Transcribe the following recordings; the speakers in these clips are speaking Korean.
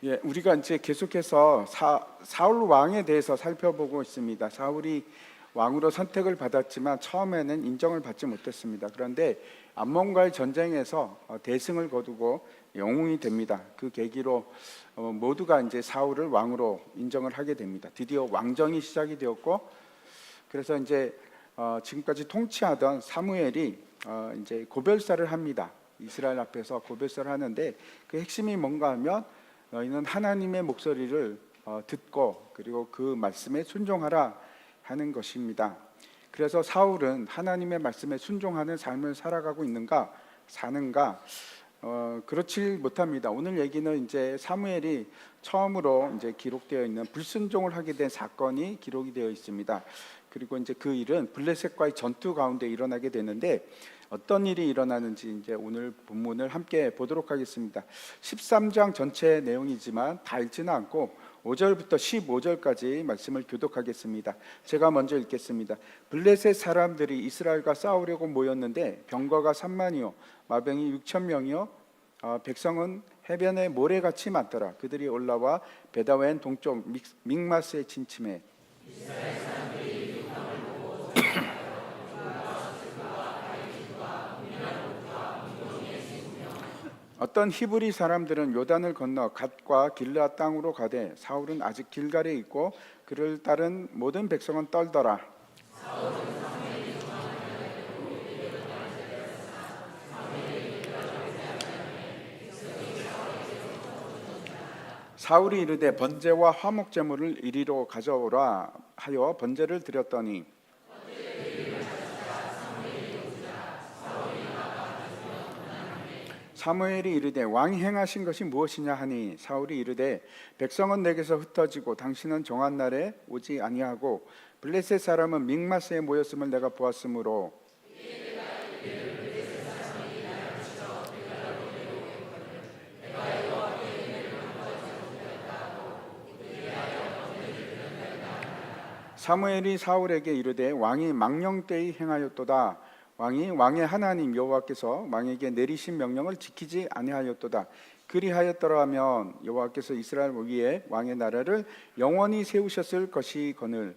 예, 우리가 이제 계속해서 사울 왕에 대해서 살펴보고 있습니다. 사울이 왕으로 선택을 받았지만 처음에는 인정을 받지 못했습니다. 그런데 암몬과의 전쟁에서 대승을 거두고 영웅이 됩니다. 그 계기로 모두가 이제 사울을 왕으로 인정을 하게 됩니다. 드디어 왕정이 시작이 되었고, 그래서 이제 지금까지 통치하던 사무엘이 이제 고별사를 합니다. 이스라엘 앞에서 고별사를 하는데 그 핵심이 뭔가 하면 너희는 하나님의 목소리를 듣고 그리고 그 말씀에 순종하라 하는 것입니다. 그래서 사울은 하나님의 말씀에 순종하는 삶을 살아가고 있는가 사는가 그렇지 못합니다. 오늘 얘기는 이제 사무엘이 처음으로 이제 기록되어 있는 불순종을 하게 된 사건이 기록이 되어 있습니다. 그리고 이제 그 일은 블레셋과의 전투 가운데 일어나게 되는데 어떤 일이 일어나는지 이제 오늘 본문을 함께 보도록 하겠습니다. 13장 전체 내용이지만 다 읽지는 않고 5절부터 15절까지 말씀을 교독하겠습니다. 제가 먼저 읽겠습니다. 블레셋 사람들이 이스라엘과 싸우려고 모였는데 병거가 3만이요 마병이 6천 명이요 백성은 해변에 모래같이 많더라. 그들이 올라와 베다웬 동쪽 믹마스에 침침해 어떤 히브리 사람들은 요단을 건너 갓과 길르앗 땅으로 가되 사울은 아직 길갈에 있고 그를 따른 모든 백성은 떨더라. 사울이 이르되 번제와 화목 제물을 이리로 가져오라 하여 번제를 드렸더니 사무엘이 이르되 왕이 행하신 것이 무엇이냐 하니 사울이 이르되 백성은 내게서 흩어지고 당신은 정한 날에 오지 아니하고 블레셋 사람은 믹마스에 모였음을 내가 보았으므로 사무엘이 사울에게 이르되 왕이 망령되이 행하였도다. 왕이 왕의 하나님 여호와께서 왕에게 내리신 명령을 지키지 아니하였도다. 그리하였더라면 여호와께서 이스라엘 위에 왕의 나라를 영원히 세우셨을 것이거늘.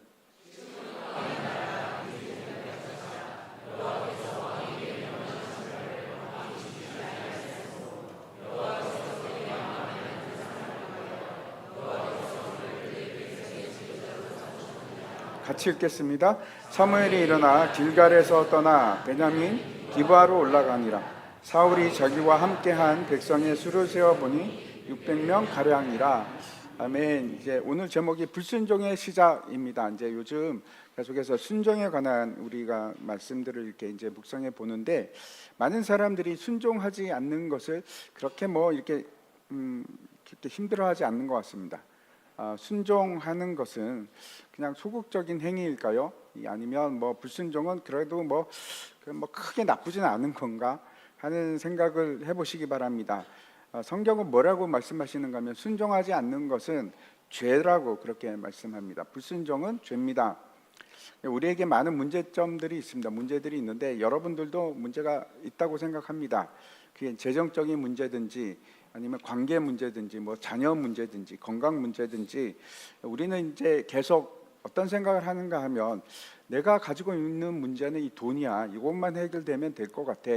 같이 읽겠습니다. 사무엘이 일어나 길갈에서 떠나 베냐민 기브아로 올라가니라. 사울이 자기와 함께한 백성의 수를 세어 보니 600명 가량이라. 아멘. 이제 오늘 제목이 불순종의 시작입니다. 이제 요즘 계속해서 순종에 관한 우리가 말씀들을 이렇게 이제 묵상해 보는데 많은 사람들이 순종하지 않는 것을 그렇게 이렇게 힘들어하지 않는 것 같습니다. 순종하는 것은 그냥 소극적인 행위일까요? 아니면 불순종은 그래도 크게 나쁘지는 않은 건가 하는 생각을 해보시기 바랍니다. 성경은 뭐라고 말씀하시는가 하면 순종하지 않는 것은 죄라고 그렇게 말씀합니다. 불순종은 죄입니다. 우리에게 많은 문제점들이 있습니다. 문제들이 있는데 여러분들도 문제가 있다고 생각합니다. 그게 재정적인 문제든지 아니면 관계 문제든지 자녀 문제든지 건강 문제든지 우리는 이제 계속 어떤 생각을 하는가 하면 내가 가지고 있는 문제는 이 돈이야. 이것만 해결되면 될 것 같아.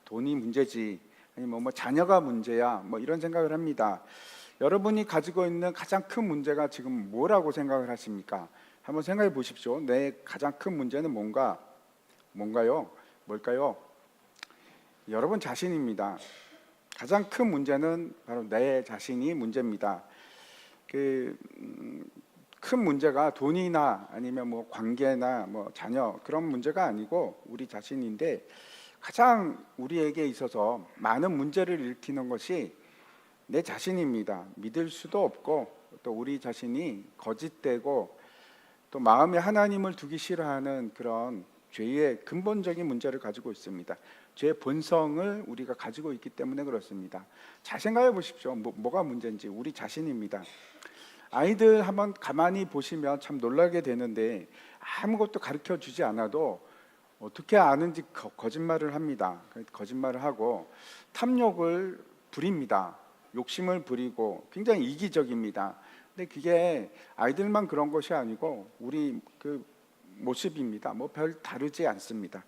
돈이 문제지. 아니면 자녀가 문제야. 이런 생각을 합니다. 여러분이 가지고 있는 가장 큰 문제가 지금 뭐라고 생각을 하십니까? 한번 생각해 보십시오. 내 가장 큰 문제는 뭔가요? 뭘까요? 여러분 자신입니다. 가장 큰 문제는 바로 내 자신이 문제입니다. 큰 문제가 돈이나 아니면 관계나 자녀 그런 문제가 아니고 우리 자신인데 가장 우리에게 있어서 많은 문제를 일으키는 것이 내 자신입니다. 믿을 수도 없고 또 우리 자신이 거짓되고 또 마음에 하나님을 두기 싫어하는 그런 죄의 근본적인 문제를 가지고 있습니다. 죄의 본성을 우리가 가지고 있기 때문에 그렇습니다. 잘 생각해 보십시오. 뭐가 문제인지. 우리 자신입니다. 아이들 한번 가만히 보시면 참 놀라게 되는데 아무것도 가르쳐 주지 않아도 어떻게 아는지 거짓말을 합니다. 거짓말을 하고 탐욕을 부립니다. 욕심을 부리고 굉장히 이기적입니다. 근데 그게 아이들만 그런 것이 아니고 우리 그 모습입니다. 뭐 별 다르지 않습니다.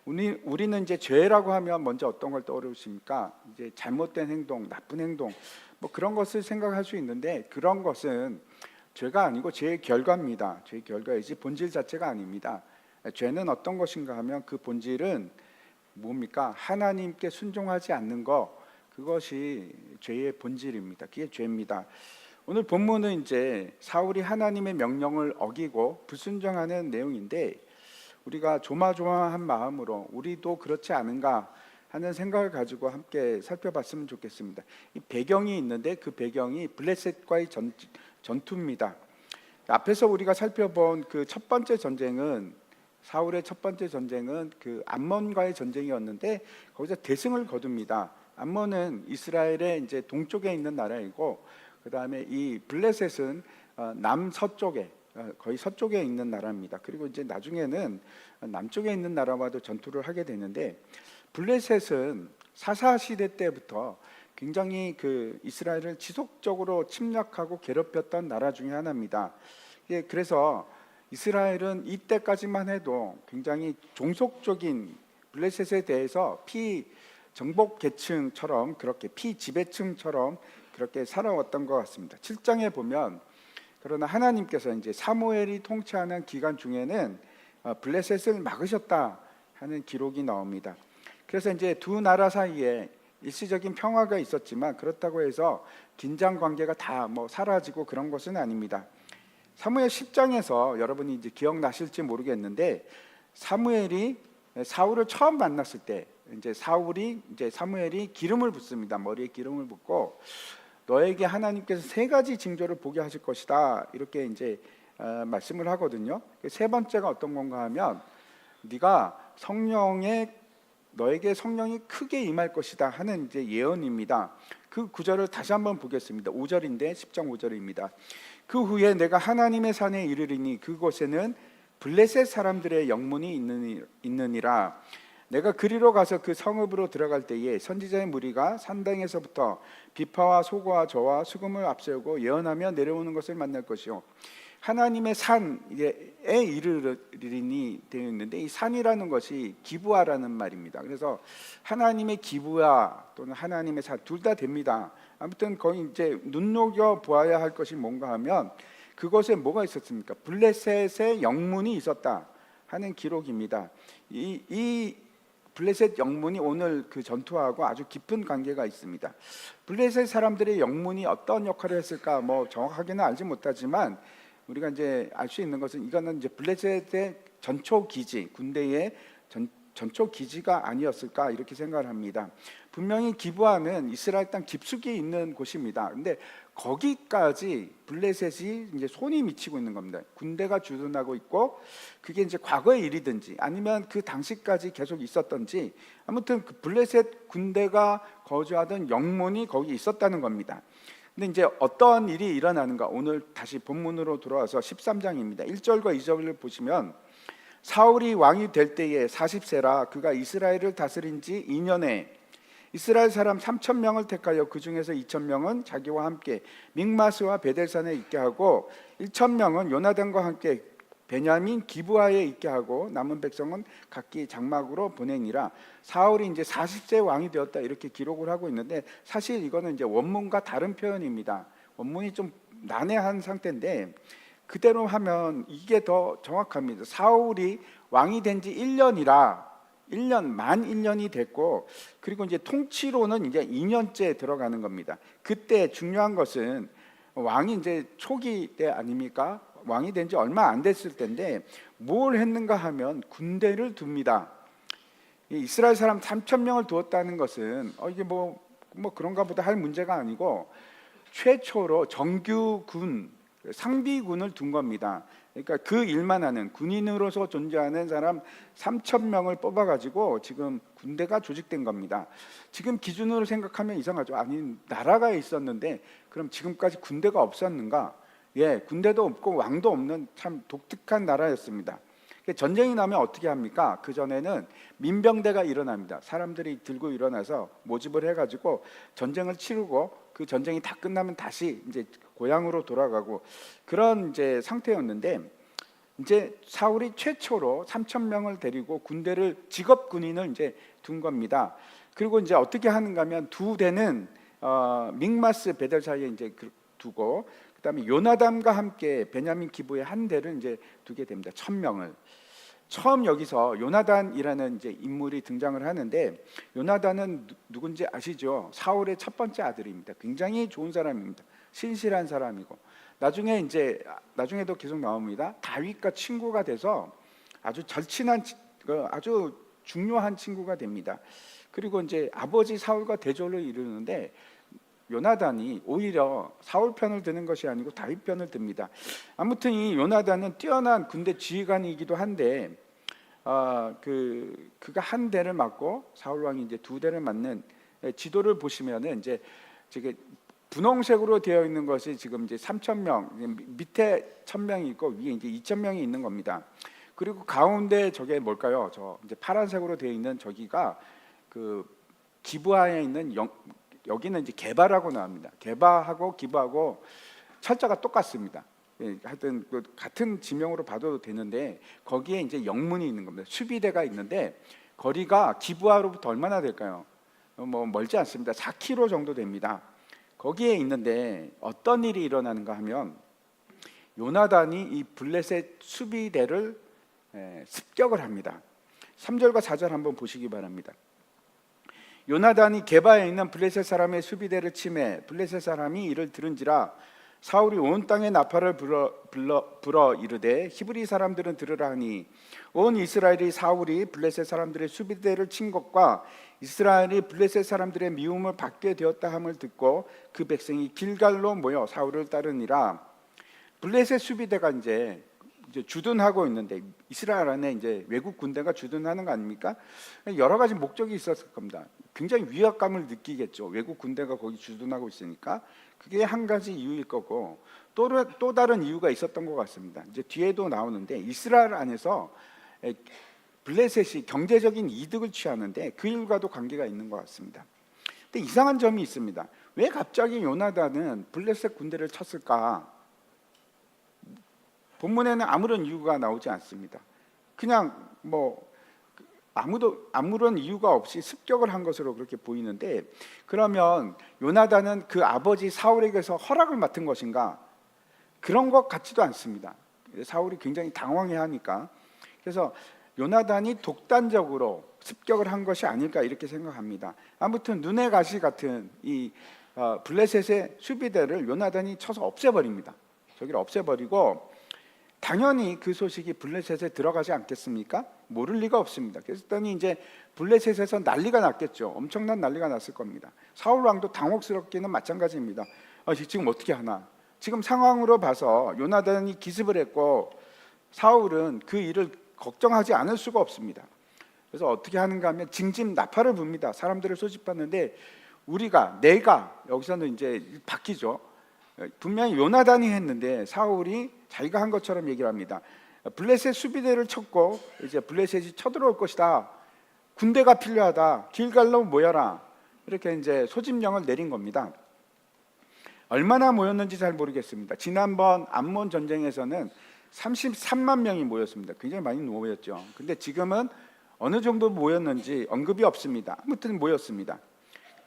우리는 이제 죄라고 하면 먼저 어떤 걸 떠오르십니까? 이제 잘못된 행동, 나쁜 행동, 뭐 그런 것을 생각할 수 있는데, 그런 것은 죄가 아니고 죄의 결과입니다. 죄의 결과이지 본질 자체가 아닙니다. 죄는 어떤 것인가 하면 그 본질은 뭡니까? 하나님께 순종하지 않는 것, 그것이 죄의 본질입니다. 그게 죄입니다. 오늘 본문은 이제 사울이 하나님의 명령을 어기고 불순종하는 내용인데, 우리가 조마조마한 마음으로 우리도 그렇지 않은가 하는 생각을 가지고 함께 살펴봤으면 좋겠습니다. 이 배경이 있는데 그 배경이 블레셋과의 전투입니다. 앞에서 우리가 살펴본 그 첫 번째 전쟁은, 사울의 첫 번째 전쟁은 그 암몬과의 전쟁이었는데 거기서 대승을 거둡니다. 암몬은 이스라엘의 이제 동쪽에 있는 나라이고, 그 다음에 이 블레셋은 남서쪽에, 거의 서쪽에 있는 나라입니다. 그리고 이제 나중에는 남쪽에 있는 나라와도 전투를 하게 되는데, 블레셋은 사사 시대 때부터 굉장히 그 이스라엘을 지속적으로 침략하고 괴롭혔던 나라 중에 하나입니다. 그래서 이스라엘은 이때까지만 해도 굉장히 종속적인, 블레셋에 대해서 피정복 계층처럼, 그렇게 피지배층처럼 그렇게 살아왔던 것 같습니다. 7장에 보면, 그러나 하나님께서 이제 사무엘이 통치하는 기간 중에는 블레셋을 막으셨다 하는 기록이 나옵니다. 그래서 이제 두 나라 사이에 일시적인 평화가 있었지만, 그렇다고 해서 긴장 관계가 다 뭐 사라지고 그런 것은 아닙니다. 사무엘 10장에서 여러분이 이제 기억나실지 모르겠는데, 사무엘이 사울을 처음 만났을 때 이제 사무엘이 기름을 붓습니다. 머리에 기름을 붓고, 너에게 하나님께서 세 가지 징조를 보게 하실 것이다, 이렇게 이제 말씀을 하거든요. 세 번째가 어떤 건가 하면, 네가 너에게 성령이 크게 임할 것이다 하는 이제 예언입니다. 그 구절을 다시 한번 보겠습니다. 5절인데 10장 5절입니다. 그 후에 내가 하나님의 산에 이르리니 그곳에는 블레셋 사람들의 영문이 있느니라. 내가 그리로 가서 그 성읍으로 들어갈 때에 선지자의 무리가 산당에서부터 비파와 소고와 저와 수금을 앞세우고 예언하며 내려오는 것을 만날 것이요, 하나님의 산에 이르리니 되어 있는데, 이 산이라는 것이 기브아라는 말입니다. 그래서 하나님의 기브아 또는 하나님의 산, 둘 다 됩니다. 아무튼 거기 이제 눈여겨 보아야 할 것이 뭔가 하면, 그것에 뭐가 있었습니까? 블레셋의 영문이 있었다 하는 기록입니다. 이 블레셋 영문이 오늘 그 전투하고 아주 깊은 관계가 있습니다. 블레셋 사람들의 영문이 어떤 역할을 했을까 뭐 정확하게는 알지 못하지만, 우리가 이제 알 수 있는 것은, 이거는 이제 블레셋의 전초 기지, 군대의 전초 기지가 아니었을까 이렇게 생각을 합니다. 분명히 기브아는 이스라엘 땅 깊숙이 있는 곳입니다. 근데 거기까지 블레셋이 이제 손이 미치고 있는 겁니다. 군대가 주둔하고 있고, 그게 이제 과거의 일이든지 아니면 그 당시까지 계속 있었던지, 아무튼 그 블레셋 군대가 거주하던 영문이 거기 있었다는 겁니다. 근데 이제 어떤 일이 일어나는가, 오늘 다시 본문으로 돌아와서 13장입니다. 1절과 2절을 보시면, 사울이 왕이 될 때에 40세라 그가 이스라엘을 다스린 지 2년에 이스라엘 사람 3,000명을 택하여 그 중에서 2,000명은 자기와 함께 믹마스와 베델산에 있게 하고 1,000명은 요나단과 함께 베냐민 기브아에 있게 하고 남은 백성은 각기 장막으로 보내니라. 사울이 이제 40세 왕이 되었다 이렇게 기록을 하고 있는데, 사실 이거는 이제 원문과 다른 표현입니다. 원문이 좀 난해한 상태인데, 그대로 하면 이게 더 정확합니다. 사울이 왕이 된 지 1년이라 만 1년이 됐고, 그리고 이제 통치로는 이제 2년째 들어가는 겁니다. 그때 중요한 것은 왕이 이제 초기 때 아닙니까? 왕이 된 지 얼마 안 됐을 때인데 뭘 했는가 하면 군대를 둡니다. 이스라엘 사람 3,000명을 두었다는 것은 이게 뭐 그런가 보다 할 문제가 아니고, 최초로 정규군, 상비군을 둔 겁니다. 그러니까 그 일만 하는, 군인으로서 존재하는 사람 3,000명을 뽑아가지고 지금 군대가 조직된 겁니다. 지금 기준으로 생각하면 이상하죠. 아니, 나라가 있었는데 그럼 지금까지 군대가 없었는가? 예, 군대도 없고 왕도 없는 참 독특한 나라였습니다. 전쟁이 나면 어떻게 합니까? 그 전에는 민병대가 일어납니다. 사람들이 들고 일어나서 모집을 해가지고 전쟁을 치르고, 그 전쟁이 다 끝나면 다시 이제 고향으로 돌아가고 그런 이제 상태였는데, 이제 사울이 최초로 3천 명을 데리고 군대를 직업 군인을 이제 둔 겁니다. 그리고 이제 어떻게 하는가면 두 대는 믹마스 베델 사이에 이제 두고, 그다음에 요나단과 함께 베냐민 기브의 한 대를 이제 두게 됩니다. 1,000명을. 처음 여기서 요나단이라는 이제 인물이 등장을 하는데, 요나단은 누군지 아시죠? 사울의 첫 번째 아들입니다. 굉장히 좋은 사람입니다. 신실한 사람이고, 나중에도 계속 나옵니다. 다윗과 친구가 돼서 아주 절친한, 아주 중요한 친구가 됩니다. 그리고 이제 아버지 사울과 대조를 이루는데, 요나단이 오히려 사울 편을 드는 것이 아니고 다윗 편을 듭니다. 아무튼 이 요나단은 뛰어난 군대 지휘관이기도 한데, 그가 한 대를 맡고 사울 왕이 이제 두 대를 맡는, 지도를 보시면은 이제 분홍색으로 되어 있는 것이 지금 이제 3,000명, 밑에 1,000명이 있고 위에 이제 2,000명이 있는 겁니다. 그리고 가운데 저게 뭘까요? 저 이제 파란색으로 되어 있는 저기가 그 기브아에 있는 여기는 이제 게바라고 나옵니다. 게바하고 기브하고 철자가 똑같습니다. 하여튼 같은 지명으로 봐도 되는데, 거기에 이제 영문이 있는 겁니다. 수비대가 있는데 거리가 기브아로부터 얼마나 될까요? 뭐 멀지 않습니다. 4km 정도 됩니다. 거기에 있는데 어떤 일이 일어나는가 하면, 요나단이 이 블레셋 수비대를 습격을 합니다. 3절과 4절 한번 보시기 바랍니다. 요나단이 게바에 있는 블레셋 사람의 수비대를 치매 블레셋 사람이 이를 들은지라 사울이 온 땅에 나팔을 불어 이르되 히브리 사람들은 들으라 하니, 온 이스라엘이 사울이 블레셋 사람들의 수비대를 친 것과 이스라엘이 블레셋 사람들의 미움을 받게 되었다 함을 듣고 그 백성이 길갈로 모여 사울을 따르니라. 블레셋 수비대가 이제 주둔하고 있는데, 이스라엘 안에 이제 외국 군대가 주둔하는 거 아닙니까? 여러 가지 목적이 있었을 겁니다. 굉장히 위압감을 느끼겠죠. 외국 군대가 거기 주둔하고 있으니까. 그게 한 가지 이유일 거고, 또 다른 이유가 있었던 것 같습니다. 이제 뒤에도 나오는데, 이스라엘 안에서 블레셋이 경제적인 이득을 취하는데 그 일과도 관계가 있는 것 같습니다. 근데 이상한 점이 있습니다. 왜 갑자기 요나단은 블레셋 군대를 쳤을까? 본문에는 아무런 이유가 나오지 않습니다. 그냥 아무런 이유가 없이 습격을 한 것으로 그렇게 보이는데, 그러면 요나단은 그 아버지 사울에게서 허락을 맡은 것인가? 그런 것 같지도 않습니다. 사울이 굉장히 당황해하니까. 그래서 요나단이 독단적으로 습격을 한 것이 아닐까 이렇게 생각합니다. 아무튼 눈의 가시 같은 이 블레셋의 수비대를 요나단이 쳐서 없애버립니다. 저기를 없애버리고, 당연히 그 소식이 블레셋에 들어가지 않겠습니까? 모를 리가 없습니다. 그랬더니 이제 블레셋에서 난리가 났겠죠. 엄청난 난리가 났을 겁니다. 사울 왕도 당혹스럽기는 마찬가지입니다. 지금 어떻게 하나? 지금 상황으로 봐서 요나단이 기습을 했고 사울은 그 일을 걱정하지 않을 수가 없습니다. 그래서 어떻게 하는가 하면 징집 나팔을 붑니다. 사람들을 소집하는데, 내가 여기서는 이제 바뀌죠. 분명히 요나단이 했는데 사울이 자기가 한 것처럼 얘기를 합니다. 블레셋 수비대를 쳤고 이제 블레셋이 쳐들어올 것이다. 군대가 필요하다. 길갈로 모여라. 이렇게 이제 소집령을 내린 겁니다. 얼마나 모였는지 잘 모르겠습니다. 지난번 암몬 전쟁에서는 33만 명이 모였습니다. 굉장히 많이 모였죠. 근데 지금은 어느 정도 모였는지 언급이 없습니다. 아무튼 모였습니다.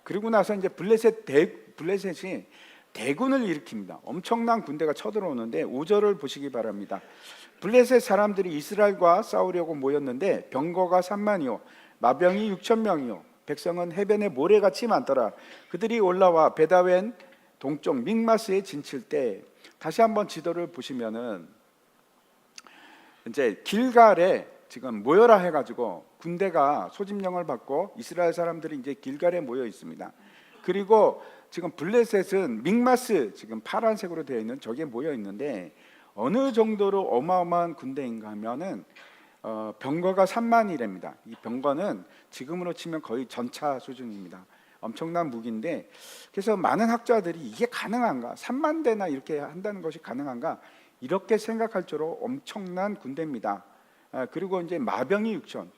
그리고 나서 이제 블레셋이 대군을 일으킵니다. 엄청난 군대가 쳐들어오는데 5절을 보시기 바랍니다. 블레셋 사람들이 이스라엘과 싸우려고 모였는데 병거가 3만이요 마병이 6,000명이요 백성은 해변에 모래같이 많더라. 그들이 올라와 베다웬 동쪽 믹마스에 진칠 때, 다시 한번 지도를 보시면은 이제 길갈에 지금 모여라 해가지고 군대가 소집령을 받고 이스라엘 사람들이 이제 길갈에 모여 있습니다. 그리고 지금 블레셋은 믹마스, 지금 파란색으로 되어 있는 저기에 모여 있는데, 어느 정도로 어마어마한 군대인가 하면은 병거가 3만이랍니다. 이 병거는 지금으로 치면 거의 전차 수준입니다. 엄청난 무기인데, 그래서 많은 학자들이 이게 가능한가, 3만 대나 이렇게 한다는 것이 가능한가, 이렇게 생각할 정도로 엄청난 군대입니다. 그리고 이제 마병이 6천,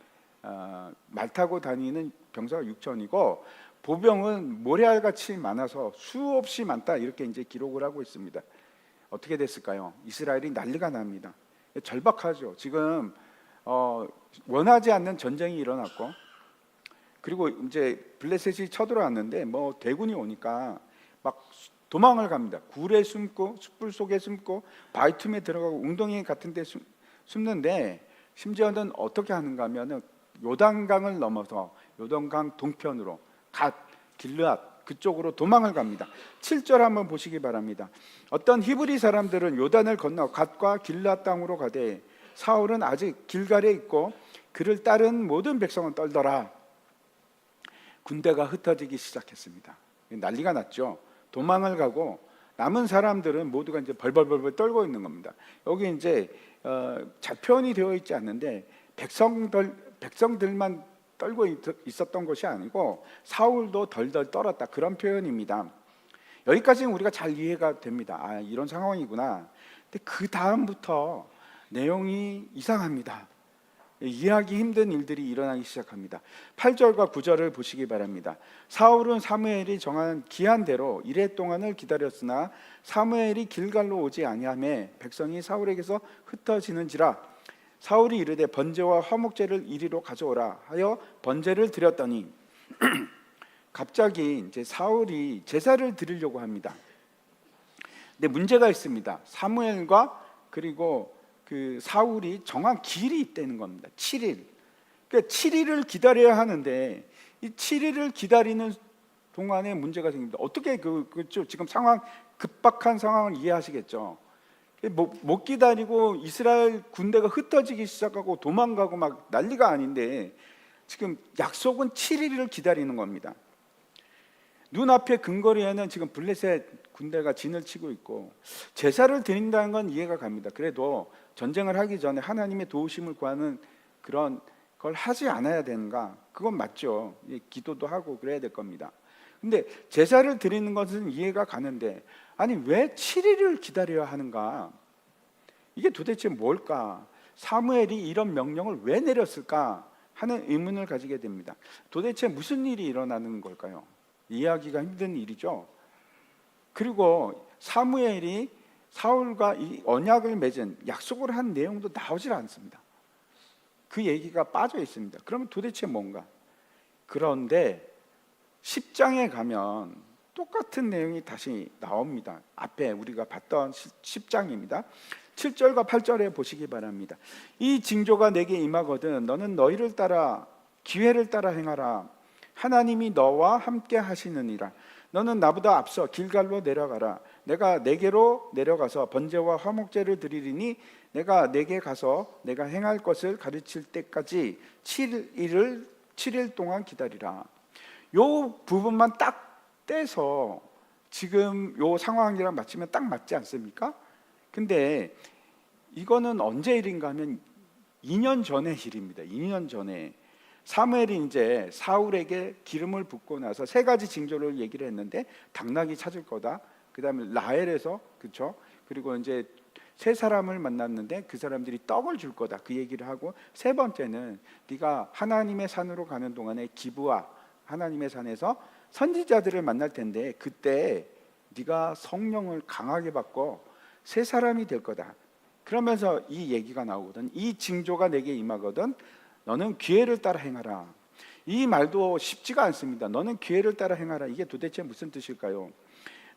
말 타고 다니는 병사가 6천이고 보병은 모래알같이 많아서 수없이 많다 이렇게 이제 기록을 하고 있습니다. 어떻게 됐을까요? 이스라엘이 난리가 납니다. 절박하죠. 지금 원하지 않는 전쟁이 일어났고, 그리고 이제 블레셋이 쳐들어왔는데 뭐 대군이 오니까 막 도망을 갑니다. 굴에 숨고 숯불 속에 숨고 바위 틈에 들어가고 웅덩이 같은 데 숨는데, 심지어는 어떻게 하는가 하면은 요단강을 넘어서 요단강 동편으로 갓 길르앗 그쪽으로 도망을 갑니다. 7절 한번 보시기 바랍니다. 어떤 히브리 사람들은 요단을 건너 갓과 길르앗 땅으로 가되 사울은 아직 길갈에 있고 그를 따른 모든 백성은 떨더라. 군대가 흩어지기 시작했습니다. 난리가 났죠. 도망을 가고 남은 사람들은 모두가 이제 벌벌벌 떨고 있는 겁니다. 여기 이제 잘 표현이 되어 있지 않는데 백성들만 떨고 있었던 것이 아니고 사울도 덜덜 떨었다, 그런 표현입니다. 여기까지는 우리가 잘 이해가 됩니다. 아, 이런 상황이구나. 근데 그 다음부터 내용이 이상합니다. 이해하기 힘든 일들이 일어나기 시작합니다. 8절과 9절을 보시기 바랍니다. 사울은 사무엘이 정한 기한대로 이레 동안을 기다렸으나 사무엘이 길갈로 오지 아니하매 백성이 사울에게서 흩어지는지라. 사울이 이르되 번제와 화목제를 이리로 가져오라 하여 번제를 드렸더니 갑자기 이제 사울이 제사를 드리려고 합니다. 근데 문제가 있습니다. 사무엘과 그리고 그 사울이 정한 기일이 있다는 겁니다. 7일. 그러니까 7일을 기다려야 하는데 이 7일을 기다리는 동안에 문제가 생깁니다. 어떻게 지금 상황, 급박한 상황을 이해하시겠죠. 못 기다리고 이스라엘 군대가 흩어지기 시작하고 도망가고 막 난리가 아닌데 지금 약속은 7일을 기다리는 겁니다. 눈앞에 근거리에는 지금 블레셋 군대가 진을 치고 있고 제사를 드린다는 건 이해가 갑니다. 그래도 전쟁을 하기 전에 하나님의 도우심을 구하는 그런 걸 하지 않아야 되는가? 그건 맞죠. 기도도 하고 그래야 될 겁니다. 근데 제사를 드리는 것은 이해가 가는데 아니 왜 7일을 기다려야 하는가? 이게 도대체 뭘까? 사무엘이 이런 명령을 왜 내렸을까 하는 의문을 가지게 됩니다. 도대체 무슨 일이 일어나는 걸까요? 이해하기가 힘든 일이죠. 그리고 사무엘이 사울과 이 언약을 맺은, 약속을 한 내용도 나오질 않습니다. 그 얘기가 빠져 있습니다. 그러면 도대체 뭔가? 그런데 10장에 가면 똑같은 내용이 다시 나옵니다. 앞에 우리가 봤던 10장입니다. 7절과 8절에 보시기 바랍니다. 이 징조가 내게 임하거든 너는 너희를 따라 기회를 따라 행하라. 하나님이 너와 함께 하시느니라. 너는 나보다 앞서 길갈로 내려가라. 내가 내게로 내려가서 번제와 화목제를 드리리니 내가 내게 가서 내가 행할 것을 가르칠 때까지 7일 동안 기다리라. 요 부분만 딱 떼서 지금 요 상황이랑 맞추면 딱 맞지 않습니까? 근데 이거는 언제 일인가 하면 2년 전의 일입니다. 2년 전에 사무엘이 이제 사울에게 기름을 붓고 나서 세 가지 징조를 얘기를 했는데 당나귀 찾을 거다. 그다음에 라헬에서 그렇죠. 그리고 이제 세 사람을 만났는데 그 사람들이 떡을 줄 거다. 그 얘기를 하고 세 번째는 네가 하나님의 산으로 가는 동안에 기브아 하나님의 산에서 선지자들을 만날 텐데 그때 네가 성령을 강하게 받고 새 사람이 될 거다. 그러면서 이 얘기가 나오거든. 이 징조가 내게 임하거든 너는 기회를 따라 행하라. 이 말도 쉽지가 않습니다. 너는 기회를 따라 행하라. 이게 도대체 무슨 뜻일까요?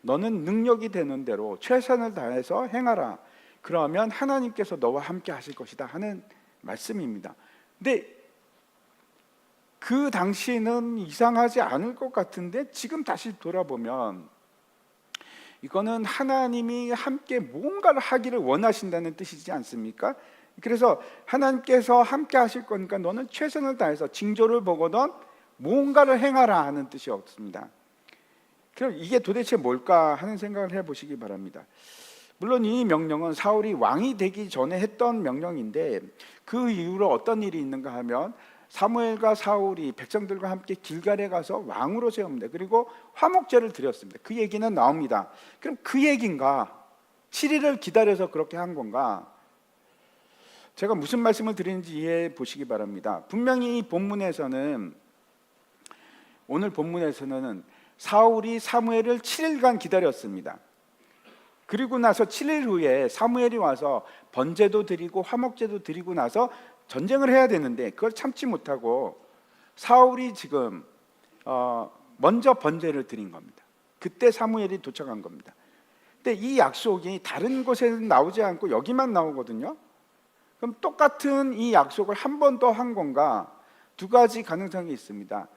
너는 능력이 되는 대로 최선을 다해서 행하라. 그러면 하나님께서 너와 함께 하실 것이다 하는 말씀입니다. 근데 그 당시에는 이상하지 않을 것 같은데 지금 다시 돌아보면 이거는 하나님이 함께 뭔가를 하기를 원하신다는 뜻이지 않습니까? 그래서 하나님께서 함께 하실 거니까 너는 최선을 다해서 징조를 보거든 뭔가를 행하라 하는 뜻이 없습니다. 그럼 이게 도대체 뭘까 하는 생각을 해보시기 바랍니다. 물론 이 명령은 사울이 왕이 되기 전에 했던 명령인데 그 이후로 어떤 일이 있는가 하면 사무엘과 사울이 백성들과 함께 길갈에 가서 왕으로 세웁니다. 그리고 화목제를 드렸습니다. 그 얘기는 나옵니다. 그럼 그 얘기인가? 7일을 기다려서 그렇게 한 건가? 제가 무슨 말씀을 드리는지 이해해 보시기 바랍니다. 분명히 이 본문에서는 오늘 본문에서는 사울이 사무엘을 7일간 기다렸습니다. 그리고 나서 7일 후에 사무엘이 와서 번제도 드리고 화목제도 드리고 나서 전쟁을 해야 되는데 그걸 참지 못하고 사울이 지금 먼저 번제를 드린 겁니다. 그때 사무엘이 도착한 겁니다. 근데 이 약속이 다른 곳에는 나오지 않고 여기만 나오거든요. 그럼 똑같은 이 약속을 한 번 더 한 건가? 두 가지 가능성이 있습니다.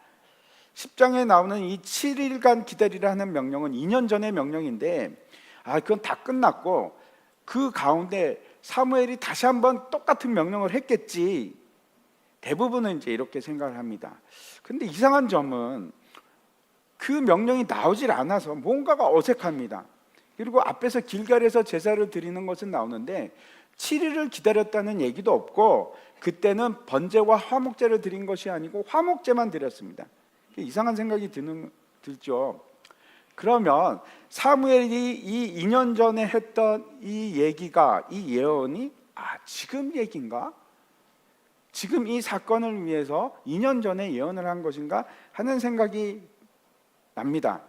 10장에 나오는 이 7일간 기다리라 하는 명령은 2년 전의 명령인데 그건 다 끝났고 그 가운데 사무엘이 다시 한번 똑같은 명령을 했겠지. 대부분은 이제 이렇게 생각을 합니다. 근데 이상한 점은 그 명령이 나오질 않아서 뭔가가 어색합니다. 그리고 앞에서 길갈에서 제사를 드리는 것은 나오는데 7일을 기다렸다는 얘기도 없고 그때는 번제와 화목제를 드린 것이 아니고 화목제만 드렸습니다. 이상한 생각이 들죠. 그러면 사무엘이 이 2년 전에 했던 이 얘기가, 이 예언이 지금 얘기인가? 지금 이 사건을 위해서 2년 전에 예언을 한 것인가 하는 생각이 납니다.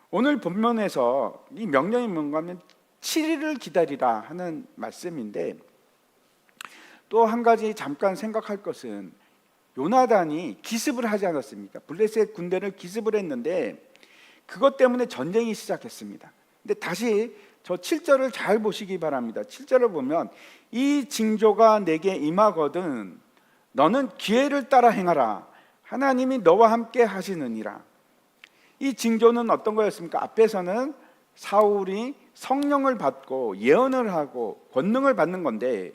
오늘 본문에서 이 명령이 뭔가 하면 7일을 기다리라 하는 말씀인데, 또 한 가지 잠깐 생각할 것은 요나단이 기습을 하지 않았습니까? 블레셋 군대를 기습을 했는데 그것 때문에 전쟁이 시작했습니다. 근데 다시 저 7절을 잘 보시기 바랍니다. 7절을 보면 이 징조가 내게 임하거든 너는 기회를 따라 행하라. 하나님이 너와 함께 하시느니라. 이 징조는 어떤 거였습니까? 앞에서는 사울이 성령을 받고 예언을 하고 권능을 받는 건데,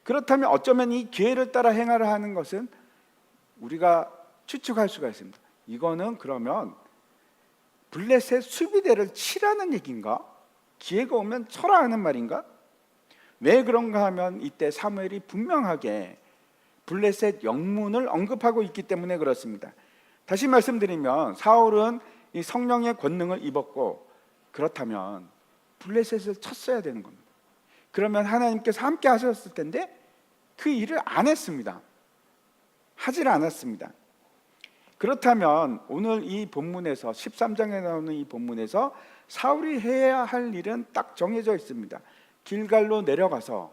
그렇다면 어쩌면 이 기회를 따라 행하라 하는 것은 우리가 추측할 수가 있습니다. 이거는 그러면 블레셋 수비대를 치라는 얘기인가? 기회가 오면 쳐라 하는 말인가? 왜 그런가 하면 이때 사무엘이 분명하게 블레셋 영문을 언급하고 있기 때문에 그렇습니다. 다시 말씀드리면 사울은 이 성령의 권능을 입었고, 그렇다면 블레셋을 쳤어야 되는 겁니다. 그러면 하나님께서 함께 하셨을 텐데 그 일을 안 했습니다. 하질 않았습니다. 그렇다면 오늘 이 본문에서 13장에 나오는 이 본문에서 사울이 해야 할 일은 딱 정해져 있습니다. 길갈로 내려가서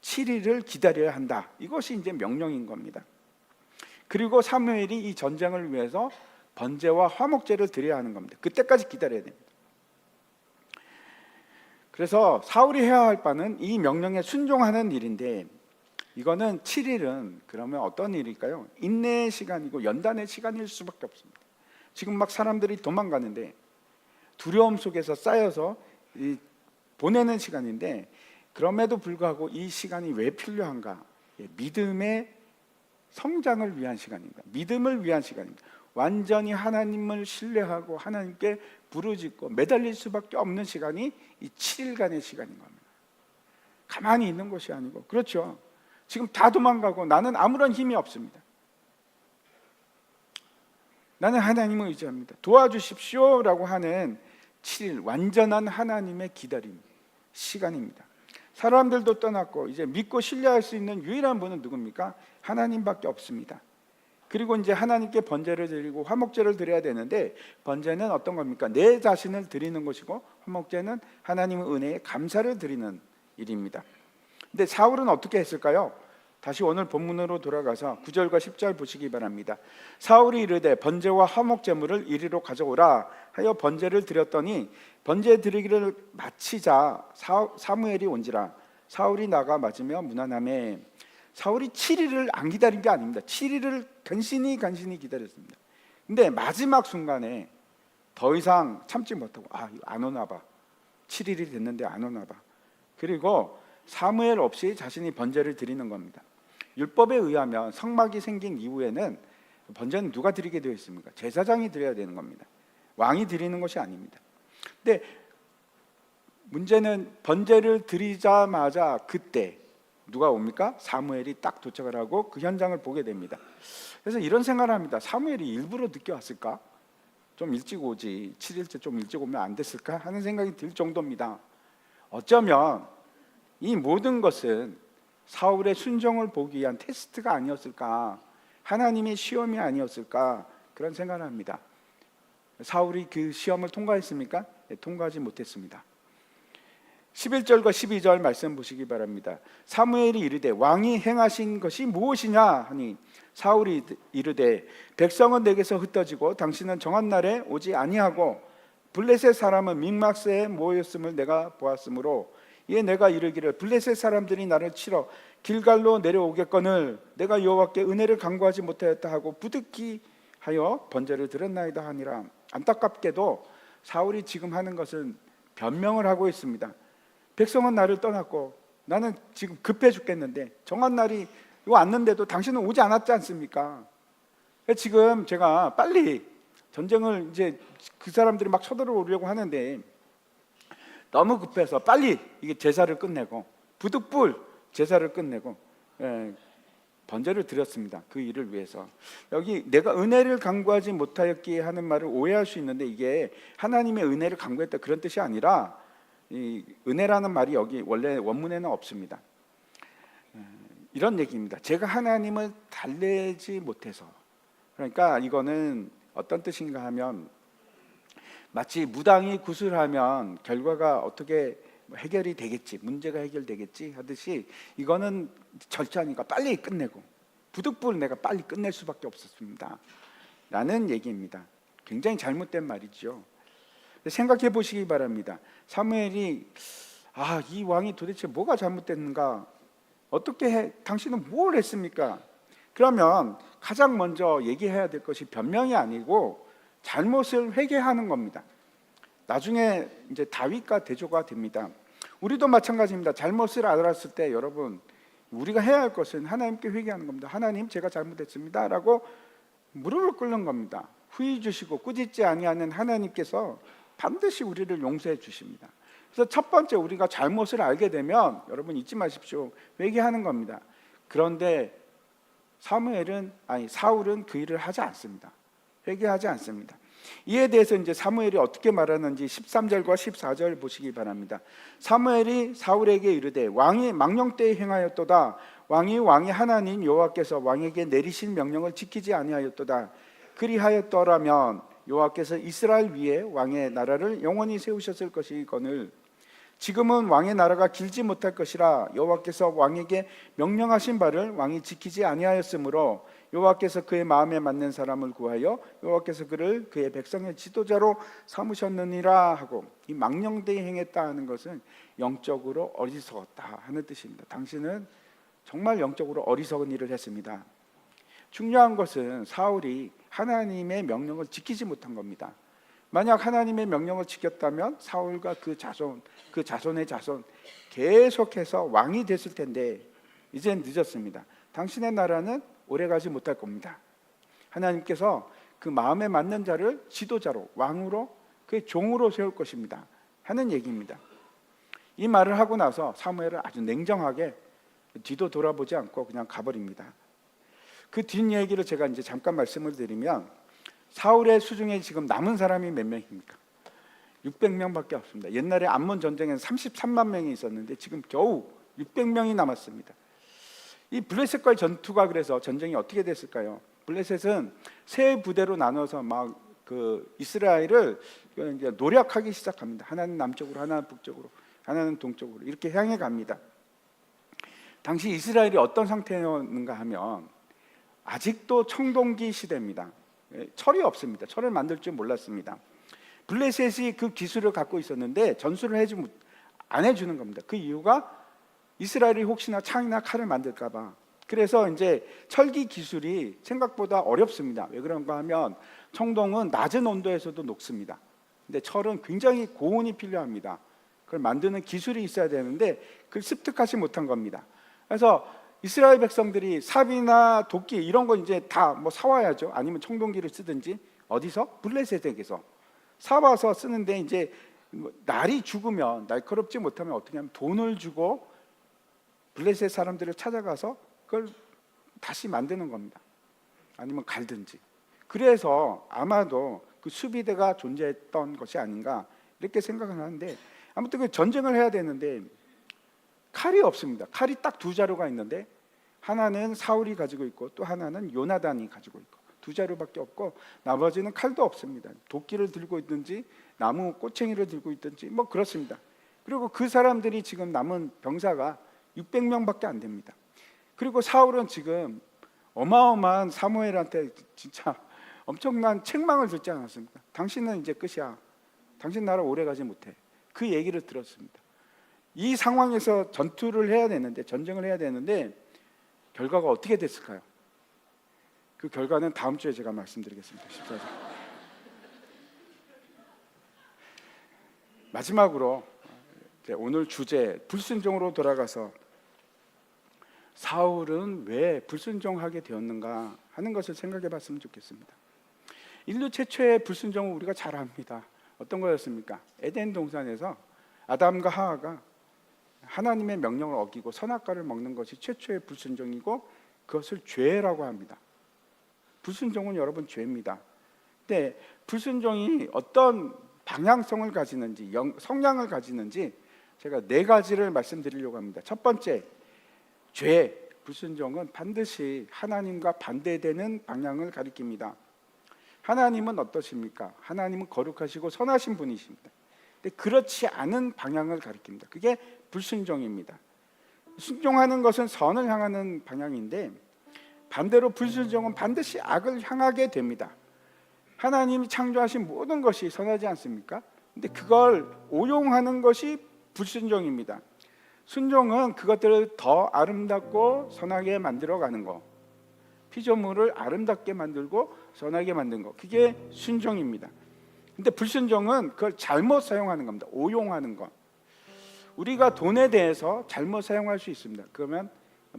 7일을 기다려야 한다. 이것이 이제 명령인 겁니다. 그리고 사무엘이 이 전쟁을 위해서 번제와 화목제를 드려야 하는 겁니다. 그때까지 기다려야 됩니다. 그래서 사울이 해야 할 바는 이 명령에 순종하는 일인데, 이거는 7일은 그러면 어떤 일일까요? 인내의 시간이고 연단의 시간일 수밖에 없습니다. 지금 막 사람들이 도망가는데 두려움 속에서 쌓여서 보내는 시간인데, 그럼에도 불구하고 이 시간이 왜 필요한가? 믿음의 성장을 위한 시간입니다. 믿음을 위한 시간입니다. 완전히 하나님을 신뢰하고 하나님께 부르짖고 매달릴 수밖에 없는 시간이 이 7일간의 시간인 겁니다. 가만히 있는 것이 아니고, 그렇죠? 지금 다 도망가고 나는 아무런 힘이 없습니다. 나는 하나님을 의지합니다. 도와주십시오라고 하는 7일, 완전한 하나님의 기다림 시간입니다. 사람들도 떠났고 이제 믿고 신뢰할 수 있는 유일한 분은 누굽니까? 하나님밖에 없습니다. 그리고 이제 하나님께 번제를 드리고 화목제를 드려야 되는데, 번제는 어떤 겁니까? 내 자신을 드리는 것이고, 화목제는 하나님의 은혜에 감사를 드리는 일입니다. 근데 사울은 어떻게 했을까요? 다시 오늘 본문으로 돌아가서 9절과 10절 보시기 바랍니다. 사울이 이르되 번제와 화목 제물을 이리로 가져오라 하여 번제를 드렸더니 번제 드리기를 마치자 사무엘이 온지라. 사울이 나가 맞으며 무난함에. 사울이 7일을 안 기다린 게 아닙니다. 7일을 간신히 기다렸습니다. 근데 마지막 순간에 더 이상 참지 못하고 안 오나 봐. 7일이 됐는데 안 오나 봐. 그리고 사무엘 없이 자신이 번제를 드리는 겁니다. 율법에 의하면 성막이 생긴 이후에는 번제는 누가 드리게 되어 있습니까? 제사장이 드려야 되는 겁니다. 왕이 드리는 것이 아닙니다. 근데 문제는 번제를 드리자마자 그때 누가 옵니까? 사무엘이 딱 도착을 하고 그 현장을 보게 됩니다. 그래서 이런 생각을 합니다. 사무엘이 일부러 늦게 왔을까? 좀 일찍 오지, 7일째 좀 일찍 오면 안 됐을까? 하는 생각이 들 정도입니다. 어쩌면 이 모든 것은 사울의 순종을 보기 위한 테스트가 아니었을까, 하나님의 시험이 아니었을까, 그런 생각을 합니다. 사울이 그 시험을 통과했습니까? 네, 통과하지 못했습니다. 11절과 12절 말씀 보시기 바랍니다. 사무엘이 이르되 왕이 행하신 것이 무엇이냐 하니 사울이 이르되 백성은 내게서 흩어지고 당신은 정한 날에 오지 아니하고 블레셋 사람은 믹마스에 모였음을 내가 보았으므로 이에 내가 이르기를 블레셋 사람들이 나를 치러 길갈로 내려오겠거늘 내가 여호와께 은혜를 간구하지 못하였다 하고 부득이 하여 번제를 드렸나이다 하니라. 안타깝게도 사울이 지금 하는 것은 변명을 하고 있습니다. 백성은 나를 떠났고 나는 지금 급해 죽겠는데 정한 날이 왔는데도 당신은 오지 않았지 않습니까? 지금 제가 빨리 전쟁을 이제 그 사람들이 막 쳐들어오려고 하는데 너무 급해서 빨리 이게 제사를 끝내고 부득불 제사를 끝내고 번제를 드렸습니다. 그 일을 위해서. 여기 내가 은혜를 간구하지 못하였기에 하는 말을 오해할 수 있는데 이게 하나님의 은혜를 간구했다 그런 뜻이 아니라 이 은혜라는 말이 여기 원래 원문에는 없습니다. 이런 얘기입니다. 제가 하나님을 달래지 못해서. 그러니까 이거는 어떤 뜻인가 하면 마치 무당이 구슬하면 결과가 어떻게 해결이 되겠지, 문제가 해결되겠지 하듯이 이거는 절차니까 빨리 끝내고 부득불 내가 빨리 끝낼 수밖에 없었습니다 라는 얘기입니다. 굉장히 잘못된 말이죠. 생각해 보시기 바랍니다. 사무엘이 이 왕이 도대체 뭐가 잘못됐는가? 어떻게 해? 당신은 뭘 했습니까? 그러면 가장 먼저 얘기해야 될 것이 변명이 아니고 잘못을 회개하는 겁니다. 나중에 이제 다윗과 대조가 됩니다. 우리도 마찬가지입니다. 잘못을 알았을 때 여러분 우리가 해야 할 것은 하나님께 회개하는 겁니다. 하나님 제가 잘못했습니다 라고 무릎을 꿇는 겁니다. 후히 주시고 꾸짖지 아니하는 하나님께서 반드시 우리를 용서해 주십니다. 그래서 첫 번째 우리가 잘못을 알게 되면 여러분 잊지 마십시오. 회개하는 겁니다. 그런데 사울은 그 일을 하지 않습니다. 회개하지 않습니다. 이에 대해서 이제 사무엘이 어떻게 말하는지 13절과 14절 보시기 바랍니다. 사무엘이 사울에게 이르되 왕이 망령되이 행하였도다. 왕이 하나님 여호와께서 왕에게 내리신 명령을 지키지 아니하였도다. 그리하였더라면 여호와께서 이스라엘 위에 왕의 나라를 영원히 세우셨을 것이거늘 지금은 왕의 나라가 길지 못할 것이라 여호와께서 왕에게 명령하신 바를 왕이 지키지 아니하였으므로 여호와께서 그의 마음에 맞는 사람을 구하여 여호와께서 그를 그의 백성의 지도자로 삼으셨느니라 하고, 이 망령되이 행했다 하는 것은 영적으로 어리석었다 하는 뜻입니다. 당신은 정말 영적으로 어리석은 일을 했습니다. 중요한 것은 사울이 하나님의 명령을 지키지 못한 겁니다. 만약 하나님의 명령을 지켰다면 사울과 그 자손의 자손 계속해서 왕이 됐을 텐데 이젠 늦었습니다. 당신의 나라는 오래가지 못할 겁니다. 하나님께서 그 마음에 맞는 자를 지도자로, 왕으로, 그의 종으로 세울 것입니다 하는 얘기입니다. 이 말을 하고 나서 사무엘은 아주 냉정하게 뒤도 돌아보지 않고 그냥 가버립니다. 그 뒷얘기를 제가 이제 잠깐 말씀을 드리면, 사울의 수중에 지금 남은 사람이 몇 명입니까? 600명밖에 없습니다. 옛날에 암몬 전쟁에는 33만 명이 있었는데 지금 겨우 600명이 남았습니다. 이 블레셋과의 전투가, 그래서 전쟁이 어떻게 됐을까요? 블레셋은 세 부대로 나눠서 막 그 이스라엘을 이제 노력하기 시작합니다. 하나는 남쪽으로, 하나는 북쪽으로, 하나는 동쪽으로 이렇게 향해 갑니다. 당시 이스라엘이 어떤 상태였는가 하면 아직도 청동기 시대입니다. 철이 없습니다. 철을 만들 줄 몰랐습니다. 블레셋이 그 기술을 갖고 있었는데 전술을 안 해주는 겁니다. 그 이유가 이스라엘이 혹시나 창이나 칼을 만들까 봐. 그래서 이제 철기 기술이 생각보다 어렵습니다. 왜 그런가 하면 청동은 낮은 온도에서도 녹습니다. 근데 철은 굉장히 고온이 필요합니다. 그걸 만드는 기술이 있어야 되는데 그걸 습득하지 못한 겁니다. 그래서 이스라엘 백성들이 삽이나 도끼 이런 거 이제 다 뭐 사와야죠. 아니면 청동기를 쓰든지. 어디서? 블레셋에게서 사와서 쓰는데, 이제 날이 죽으면, 날카롭지 못하면 어떻게 하면 돈을 주고 블레셋 사람들을 찾아가서 그걸 다시 만드는 겁니다. 아니면 갈든지. 그래서 아마도 그 수비대가 존재했던 것이 아닌가 이렇게 생각을 하는데, 아무튼 그 전쟁을 해야 되는데 칼이 없습니다. 칼이 딱 두 자루가 있는데 하나는 사울이 가지고 있고 또 하나는 요나단이 가지고 있고, 두 자루밖에 없고 나머지는 칼도 없습니다. 도끼를 들고 있든지 나무 꼬챙이를 들고 있든지 뭐 그렇습니다. 그리고 그 사람들이 지금 남은 병사가 600명밖에 안 됩니다. 그리고 사울은 지금 어마어마한 사무엘한테 진짜 엄청난 책망을 듣지 않았습니까? 당신은 이제 끝이야. 당신 나라 오래 가지 못해. 그 얘기를 들었습니다. 이 상황에서 전투를 해야 되는데, 전쟁을 해야 되는데 결과가 어떻게 됐을까요? 그 결과는 다음 주에 제가 말씀드리겠습니다. 14절. 마지막으로 오늘 주제 불순종으로 돌아가서 사울은 왜 불순종하게 되었는가 하는 것을 생각해 봤으면 좋겠습니다. 인류 최초의 불순종은 우리가 잘 압니다. 어떤 거였습니까? 에덴 동산에서 아담과 하와가 하나님의 명령을 어기고 선악과를 먹는 것이 최초의 불순종이고 그것을 죄라고 합니다. 불순종은 여러분 죄입니다. 근데 불순종이 어떤 방향성을 가지는지 성향을 가지는지 제가 4가지를 말씀드리려고 합니다. 첫 번째, 죄, 불순종은 반드시 하나님과 반대되는 방향을 가리킵니다. 하나님은 어떠십니까? 하나님은 거룩하시고 선하신 분이십니다. 근데 그렇지 않은 방향을 가리킵니다. 그게 불순종입니다. 순종하는 것은 선을 향하는 방향인데 반대로 불순종은 반드시 악을 향하게 됩니다. 하나님이 창조하신 모든 것이 선하지 않습니까? 근데 그걸 오용하는 것이 불순종입니다. 순종은 그것들을 더 아름답고 선하게 만들어가는 거, 피조물을 아름답게 만들고 선하게 만든 거, 그게 순종입니다. 근데 불순종은 그걸 잘못 사용하는 겁니다. 오용하는 거. 우리가 돈에 대해서 잘못 사용할 수 있습니다. 그러면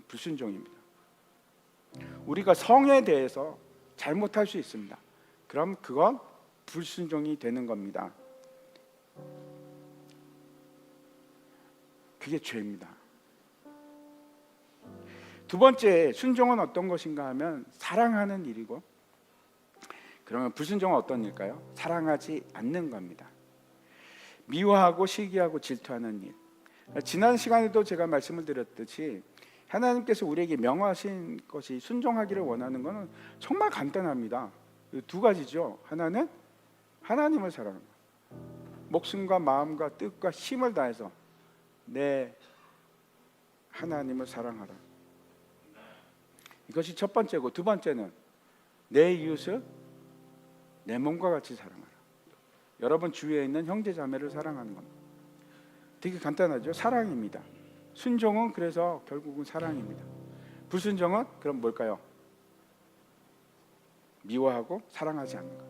불순종입니다. 우리가 성에 대해서 잘못할 수 있습니다. 그럼 그건 불순종이 되는 겁니다. 그게 죄입니다. 두 번째, 순종은 어떤 것인가 하면 사랑하는 일이고, 그러면 불순종은 어떤 일일까요? 사랑하지 않는 겁니다. 미워하고 시기하고 질투하는 일. 지난 시간에도 제가 말씀을 드렸듯이 하나님께서 우리에게 명하신 것이 순종하기를 원하는 것은 정말 간단합니다. 2가지죠. 하나는 하나님을 사랑하는 것, 목숨과 마음과 뜻과 힘을 다해서 내 하나님을 사랑하라. 이것이 첫 번째고, 두 번째는 내 이웃을 내 몸과 같이 사랑하라. 여러분 주위에 있는 형제 자매를 사랑하는 겁니다. 되게 간단하죠. 사랑입니다. 순종은 그래서 결국은 사랑입니다. 불순종은 그럼 뭘까요? 미워하고 사랑하지 않는 것.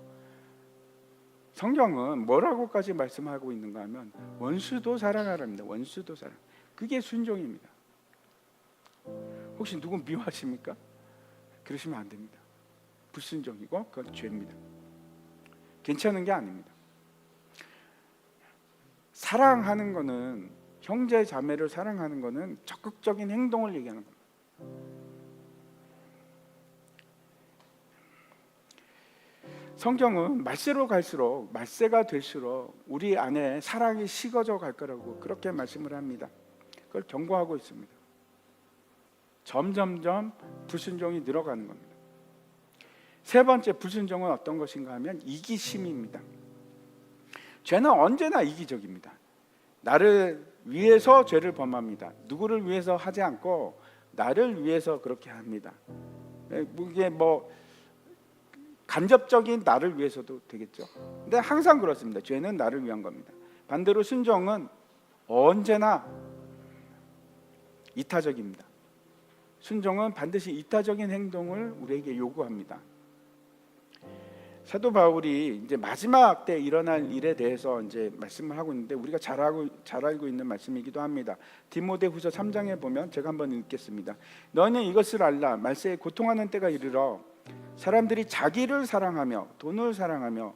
성경은 뭐라고까지 말씀하고 있는가 하면 원수도 사랑하랍니다. 원수도 사랑. 그게 순종입니다. 혹시 누구 미워하십니까? 그러시면 안 됩니다. 불순종이고 그건 죄입니다. 괜찮은 게 아닙니다. 사랑하는 거는, 형제 자매를 사랑하는 거는 적극적인 행동을 얘기하는 겁니다. 성경은 말세로 갈수록, 말세가 될수록 우리 안에 사랑이 식어져 갈 거라고 그렇게 말씀을 합니다. 그걸 경고하고 있습니다. 점점점 불순종이 늘어가는 겁니다. 세 번째, 불순종은 어떤 것인가 하면 이기심입니다. 죄는 언제나 이기적입니다. 나를 위해서 죄를 범합니다. 누구를 위해서 하지 않고 나를 위해서 그렇게 합니다. 이게 뭐 간접적인 나를 위해서도 되겠죠. 근데 항상 그렇습니다. 죄는 나를 위한 겁니다. 반대로 순종은 언제나 이타적입니다. 순종은 반드시 이타적인 행동을 우리에게 요구합니다. 사도 바울이 이제 마지막 때 일어날 일에 대해서 이제 말씀을 하고 있는데 우리가 잘 알고 있는 말씀이기도 합니다. 디모데후서 3장에 보면 제가 한번 읽겠습니다. 너는 이것을 알라. 말세에 고통하는 때가 이르러 사람들이 자기를 사랑하며 돈을 사랑하며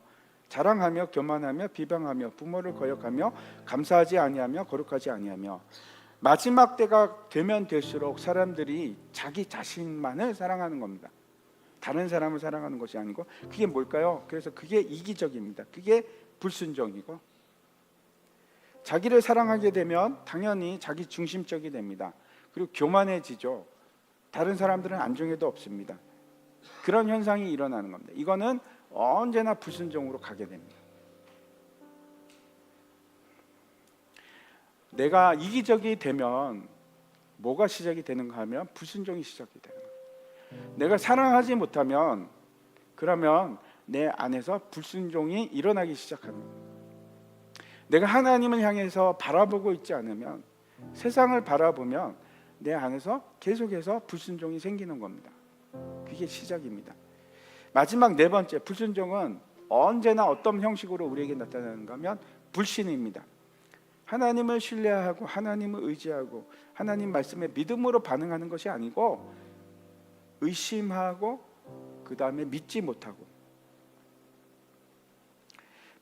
자랑하며 교만하며 비방하며 부모를 거역하며 감사하지 아니하며 거룩하지 아니하며. 마지막 때가 되면 될수록 사람들이 자기 자신만을 사랑하는 겁니다. 다른 사람을 사랑하는 것이 아니고. 그게 뭘까요? 그래서 그게 이기적입니다. 그게 불순종이고, 자기를 사랑하게 되면 당연히 자기 중심적이 됩니다. 그리고 교만해지죠. 다른 사람들은 안중에도 없습니다. 그런 현상이 일어나는 겁니다. 이거는 언제나 불순종으로 가게 됩니다. 내가 이기적이 되면 뭐가 시작이 되는가 하면 불순종이 시작이 되는 거예요. 내가 사랑하지 못하면 그러면 내 안에서 불순종이 일어나기 시작하는 거예요. 내가 하나님을 향해서 바라보고 있지 않으면, 세상을 바라보면 내 안에서 계속해서 불순종이 생기는 겁니다. 그게 시작입니다. 마지막 네 번째, 불순종은 언제나 어떤 형식으로 우리에게 나타나는가 하면 불신입니다. 하나님을 신뢰하고 하나님을 의지하고 하나님 말씀에 믿음으로 반응하는 것이 아니고 의심하고 그 다음에 믿지 못하고,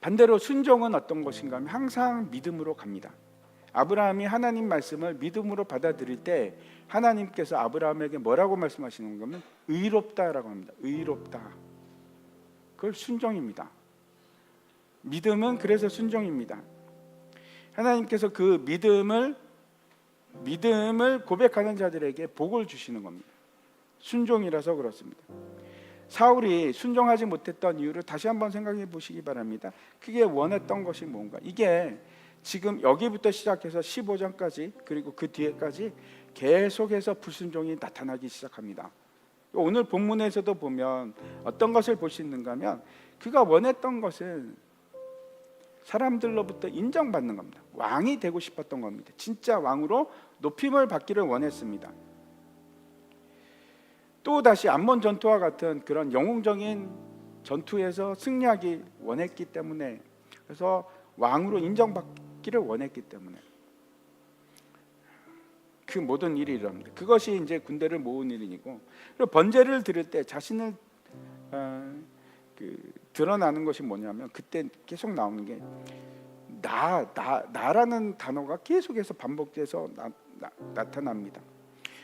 반대로 순종은 어떤 것인가 하면 항상 믿음으로 갑니다. 아브라함이 하나님 말씀을 믿음으로 받아들일 때 하나님께서 아브라함에게 뭐라고 말씀하시는 거면 의롭다라고 합니다. 의롭다. 그걸 순종입니다. 믿음은 그래서 순종입니다. 하나님께서 그 믿음을 고백하는 자들에게 복을 주시는 겁니다. 순종이라서 그렇습니다. 사울이 순종하지 못했던 이유를 다시 한번 생각해 보시기 바랍니다. 그게 원했던 것이 뭔가? 이게 지금 여기부터 시작해서 15장까지 그리고 그 뒤에까지 계속해서 불순종이 나타나기 시작합니다. 오늘 본문에서도 보면 어떤 것을 볼 수 있는가 하면 그가 원했던 것은 사람들로부터 인정받는 겁니다. 왕이 되고 싶었던 겁니다. 진짜 왕으로 높임을 받기를 원했습니다. 또 다시 암몬 전투와 같은 그런 영웅적인 전투에서 승리하기 원했기 때문에, 그래서 왕으로 인정받기를 원했기 때문에 그 모든 일이 일어납니다. 그것이 이제 군대를 모은 일이고, 그리고 번제를 드릴 때 자신을 드러나는 것이 뭐냐면 그때 계속 나오는 게 나라는 단어가 계속해서 반복돼서 나타납니다.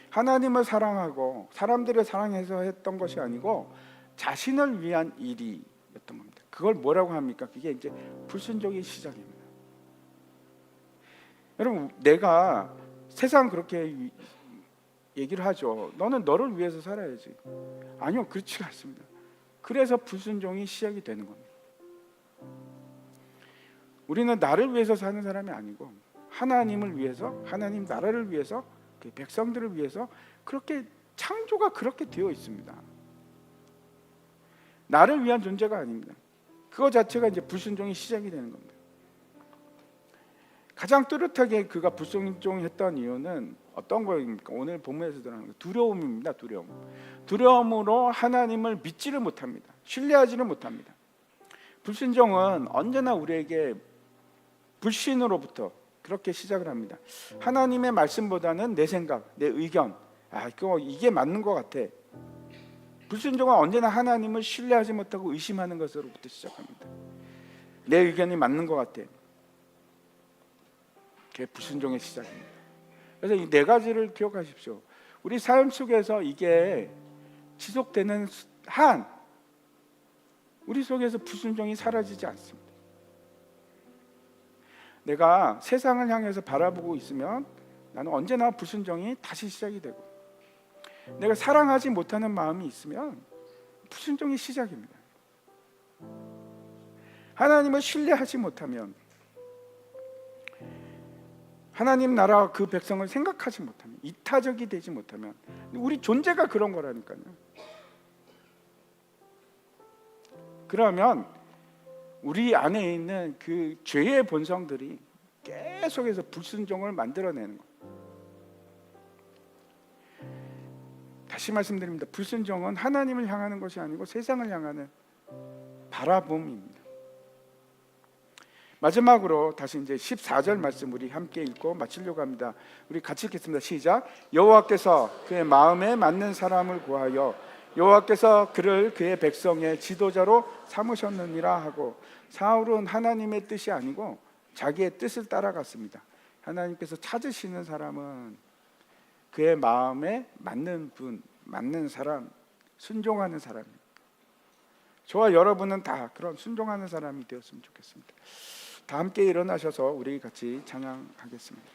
하나님을 사랑하고 사람들을 사랑해서 했던 것이 아니고 자신을 위한 일이었던 겁니다. 그걸 뭐라고 합니까? 그게 이제 불순종의 시작입니다. 여러분, 내가 세상 그렇게 얘기를 하죠. 너는 너를 위해서 살아야지. 아니요, 그렇지 않습니다. 그래서 불순종이 시작이 되는 겁니다. 우리는 나를 위해서 사는 사람이 아니고 하나님을 위해서, 하나님 나라를 위해서, 그 백성들을 위해서 그렇게 창조가 그렇게 되어 있습니다. 나를 위한 존재가 아닙니다. 그거 자체가 이제 불순종이 시작이 되는 겁니다. 가장 뚜렷하게 그가 불순종했던 이유는 어떤 거입니까? 오늘 본문에서 드러나는 두려움입니다. 두려움으로 하나님을 믿지를 못합니다. 신뢰하지를 못합니다. 불순종은 언제나 우리에게 불신으로부터 그렇게 시작을 합니다. 하나님의 말씀보다는 내 생각, 내 의견, 이게 맞는 것 같아. 불순종은 언제나 하나님을 신뢰하지 못하고 의심하는 것으로부터 시작합니다. 내 의견이 맞는 것 같아. 그게 불순종의 시작입니다. 그래서 이 네 가지를 기억하십시오. 우리 삶 속에서 이게 지속되는 한 우리 속에서 불순종이 사라지지 않습니다. 내가 세상을 향해서 바라보고 있으면 나는 언제나 불순종이 다시 시작이 되고, 내가 사랑하지 못하는 마음이 있으면 불순종이 시작입니다. 하나님을 신뢰하지 못하면, 하나님 나라와 그 백성을 생각하지 못하면, 이타적이 되지 못하면, 우리 존재가 그런 거라니까요. 그러면 우리 안에 있는 그 죄의 본성들이 계속해서 불순종을 만들어내는 거예요. 다시 말씀드립니다. 불순종은 하나님을 향하는 것이 아니고 세상을 향하는 바라봄입니다. 마지막으로 다시 이제 14절 말씀 우리 함께 읽고 마치려고 합니다. 우리 같이 읽겠습니다. 시작. 여호와께서 그의 마음에 맞는 사람을 구하여 여호와께서 그를 그의 백성의 지도자로 삼으셨느니라 하고, 사울은 하나님의 뜻이 아니고 자기의 뜻을 따라갔습니다. 하나님께서 찾으시는 사람은 그의 마음에 맞는 분, 맞는 사람, 순종하는 사람입니다. 저와 여러분은 다 그런 순종하는 사람이 되었으면 좋겠습니다. 다 함께 일어나셔서 우리 같이 찬양하겠습니다.